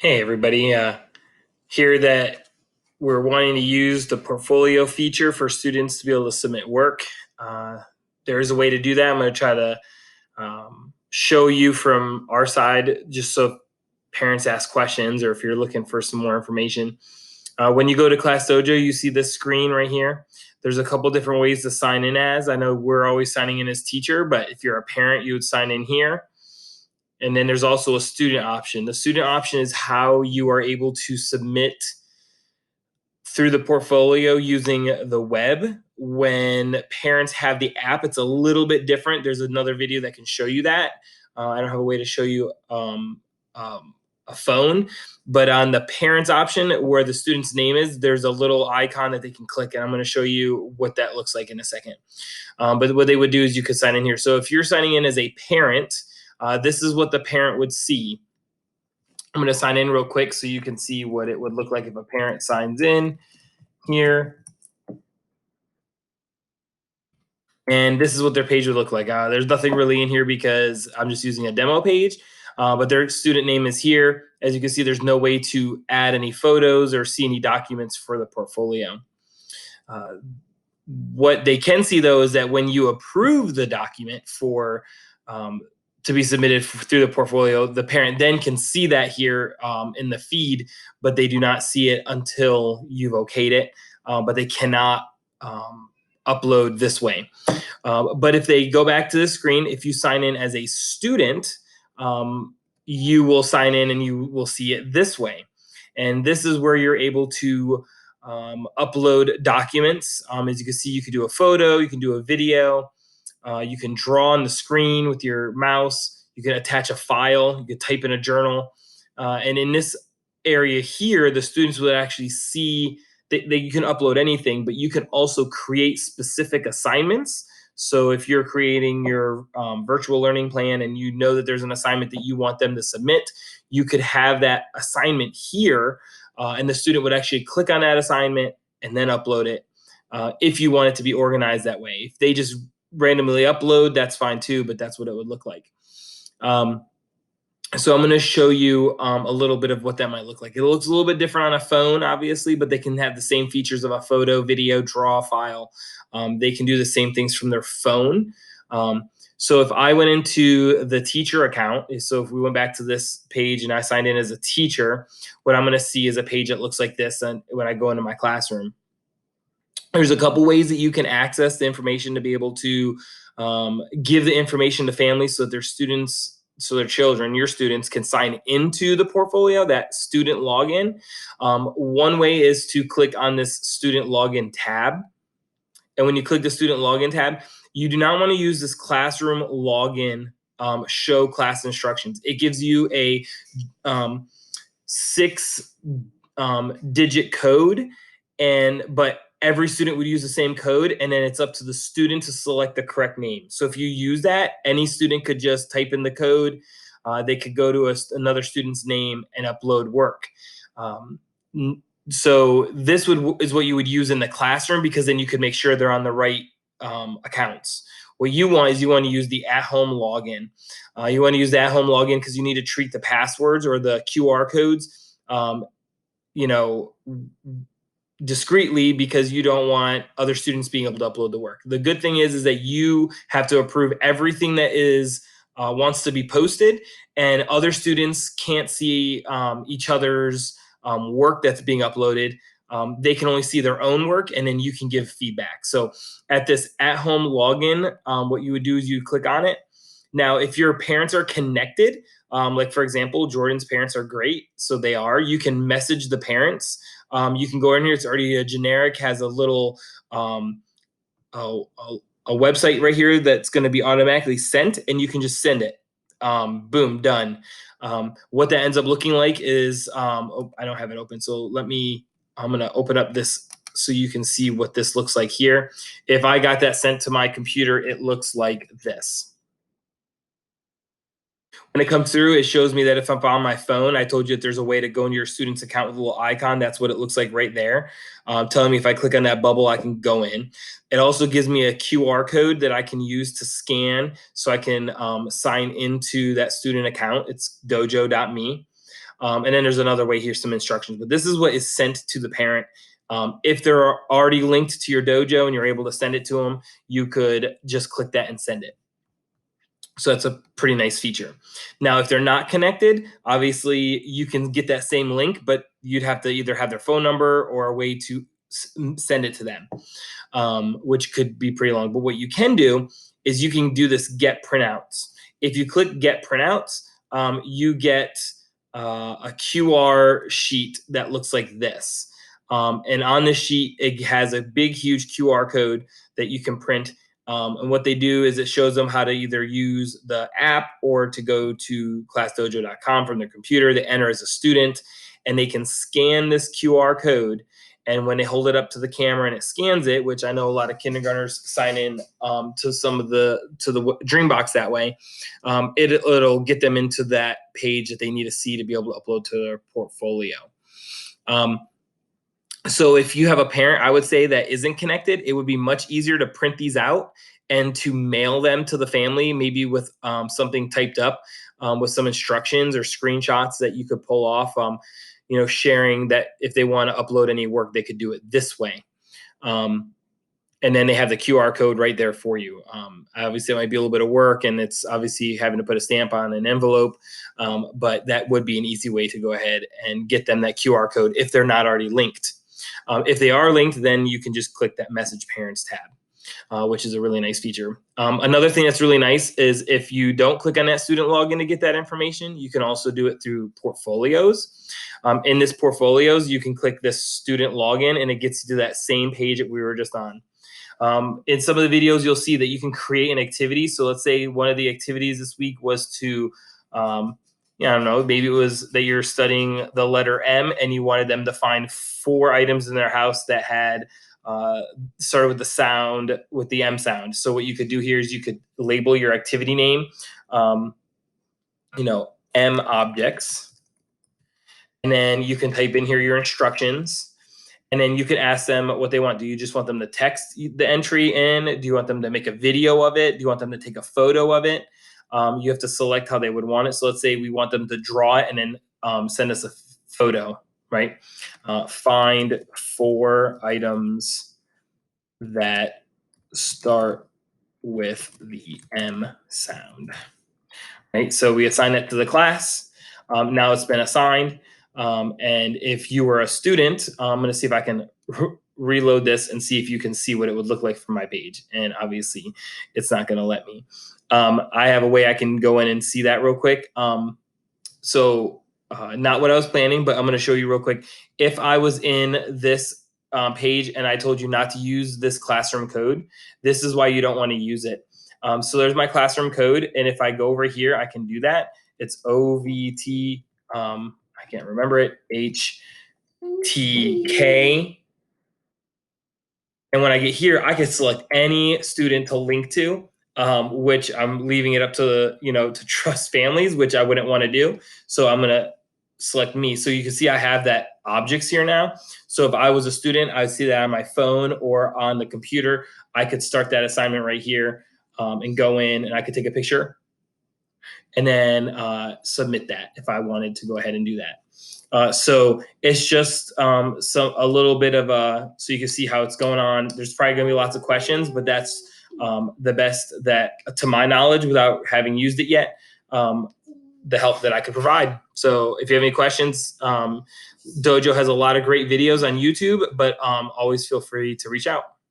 Hey everybody, here that we're wanting to use the portfolio feature for students to be able to submit work. Uh, there is a way to do that. I'm going to try to show you from our side, just so parents ask questions or if you're looking for some more information. When you go to Class Dojo, you see this screen right here. There's a couple different ways to sign in as. I know we're always signing in as teacher, but if you're a parent, you would sign in here. And then there's also a student option. The student option is how you are able to submit through the portfolio using the web. When parents have the app, it's a little bit different. There's another video that can show you that. I don't have a way to show you a phone, but on the parents option where the student's name is, there's a little icon that they can click, and I'm going to show you what that looks like in a second. But what they would do is you could sign in here. So if you're signing in as a parent, this is what the parent would see. I'm going to sign in real quick so you can see what it would look like if a parent signs in here. And this is what their page would look like. There's nothing really in here because I'm just using a demo page, but their student name is here. As you can see, there's no way to add any photos or see any documents for the portfolio. What they can see, though, is that when you approve the document for to be submitted through the portfolio, the parent then can see that here in the feed, but they do not see it until you've okayed it. But they cannot upload this way. But if they go back to the screen, if you sign in as a student, you will sign in and you will see it this way. And this is where you're able to upload documents. As you can see, you can do a photo, you can do a video, you can draw on the screen with your mouse, you can attach a file, you can type in a journal. And in this area here, the students will actually see that you can upload anything, but you can also create specific assignments. So if you're creating your virtual learning plan and you know that there's an assignment that you want them to submit, you could have that assignment here, and the student would actually click on that assignment and then upload it if you want it to be organized that way. If they just randomly upload, that's fine too, but that's what it would look like. So I'm going to show you a little bit of what that might look like. It looks a little bit different on a phone, obviously, but they can have the same features of a photo, video, draw file. They can do the same things from their phone. So if I went into the teacher account, so if we went back to this page and I signed in as a teacher, what I'm going to see is a page that looks like this when I go into my classroom. There's a couple ways that you can access the information to be able to give the information to families so that their students, so their children, your students, can sign into the portfolio, that student login. One way is to click on this student login tab. And when you click the student login tab, you do not want to use this classroom login show class instructions. It gives you a 6-digit code, but every student would use the same code, and then it's up to the student to select the correct name. So if you use that, any student could just type in the code. They could go to another student's name and upload work. So this is what you would use in the classroom, because then you could make sure they're on the right accounts. What you want is you want to use the at-home login. You want to use the at-home login because you need to treat the passwords or the QR codes, discreetly, because you don't want other students being able to upload the work. The good thing is that you have to approve everything that is wants to be posted, and other students can't see each other's work that's being uploaded. They can only see their own work, and then you can give feedback. So at this at-home login, what you would do is you click on it. Now, if your parents are connected, like for example, Jordan's parents are great, so they are. You can message the parents. You can go in here. It's already a generic, has a little a website right here that's going to be automatically sent, and you can just send it. Boom, done. What that ends up looking like is, oh, I don't have it open, so I'm going to open up this so you can see what this looks like here. If I got that sent to my computer, it looks like this. When it comes through, it shows me that if I'm on my phone, I told you that there's a way to go into your student's account with a little icon. That's what it looks like right there. Telling me if I click on that bubble, I can go in. It also gives me a QR code that I can use to scan so I can sign into that student account. It's dojo.me. And then there's another way, here's some instructions, but this is what is sent to the parent. If they're already linked to your dojo and you're able to send it to them, you could just click that and send it. So that's a pretty nice feature. Now, if they're not connected, obviously you can get that same link, but you'd have to either have their phone number or a way to send it to them, which could be pretty long. But what you can do is you can do this get printouts. If you click get printouts, you get a QR sheet that looks like this. And on the sheet, it has a big, huge QR code that you can print. And what they do is it shows them how to either use the app or to go to classdojo.com from their computer. They enter as a student and they can scan this QR code. And when they hold it up to the camera and it scans it, which I know a lot of kindergartners sign in to some of the Dreambox that way, it'll get them into that page that they need to see to be able to upload to their portfolio. So if you have a parent, I would say, that isn't connected, it would be much easier to print these out and to mail them to the family, maybe with something typed up with some instructions or screenshots that you could pull off, sharing that if they want to upload any work, they could do it this way. And then they have the QR code right there for you. Obviously, it might be a little bit of work, and it's obviously having to put a stamp on an envelope, but that would be an easy way to go ahead and get them that QR code if they're not already linked. If they are linked, then you can just click that Message Parents tab, which is a really nice feature. Another thing that's really nice is if you don't click on that student login to get that information, you can also do it through Portfolios. In this Portfolios, you can click this student login, and it gets you to that same page that we were just on. In some of the videos, you'll see that you can create an activity. So let's say one of the activities this week was to, I don't know, maybe it was that you're studying the letter M and you wanted them to find 4 items in their house that had started with the sound, with the M sound. So what you could do here is you could label your activity name, M objects, and then you can type in here your instructions. And then you can ask them what they want. Do you just want them to text the entry in? Do you want them to make a video of it? Do you want them to take a photo of it? You have to select how they would want it. So let's say we want them to draw it and then send us a photo, right? Find 4 items that start with the M sound, right? So we assign it to the class. Now it's been assigned. And if you were a student, I'm going to see if I can reload this and see if you can see what it would look like from my page. And obviously, it's not going to let me. I have a way I can go in and see that real quick. Not what I was planning, but I'm going to show you real quick. If I was in this page and I told you not to use this classroom code, this is why you don't want to use it. So there's my classroom code. And if I go over here, I can do that. It's OVT. I can't remember it, HTK. And when I get here, I can select any student to link to, which I'm leaving it up to to trust families, which I wouldn't want to do. So I'm gonna select me. So you can see I have that objects here now. So if I was a student, I would see that on my phone or on the computer. I could start that assignment right here and go in, and I could take a picture and then submit that if I wanted to go ahead and do that. So it's just a little bit of so you can see how it's going on. There's probably going to be lots of questions, but that's the best that, to my knowledge, without having used it yet, the help that I could provide. So if you have any questions, Dojo has a lot of great videos on YouTube, but always feel free to reach out.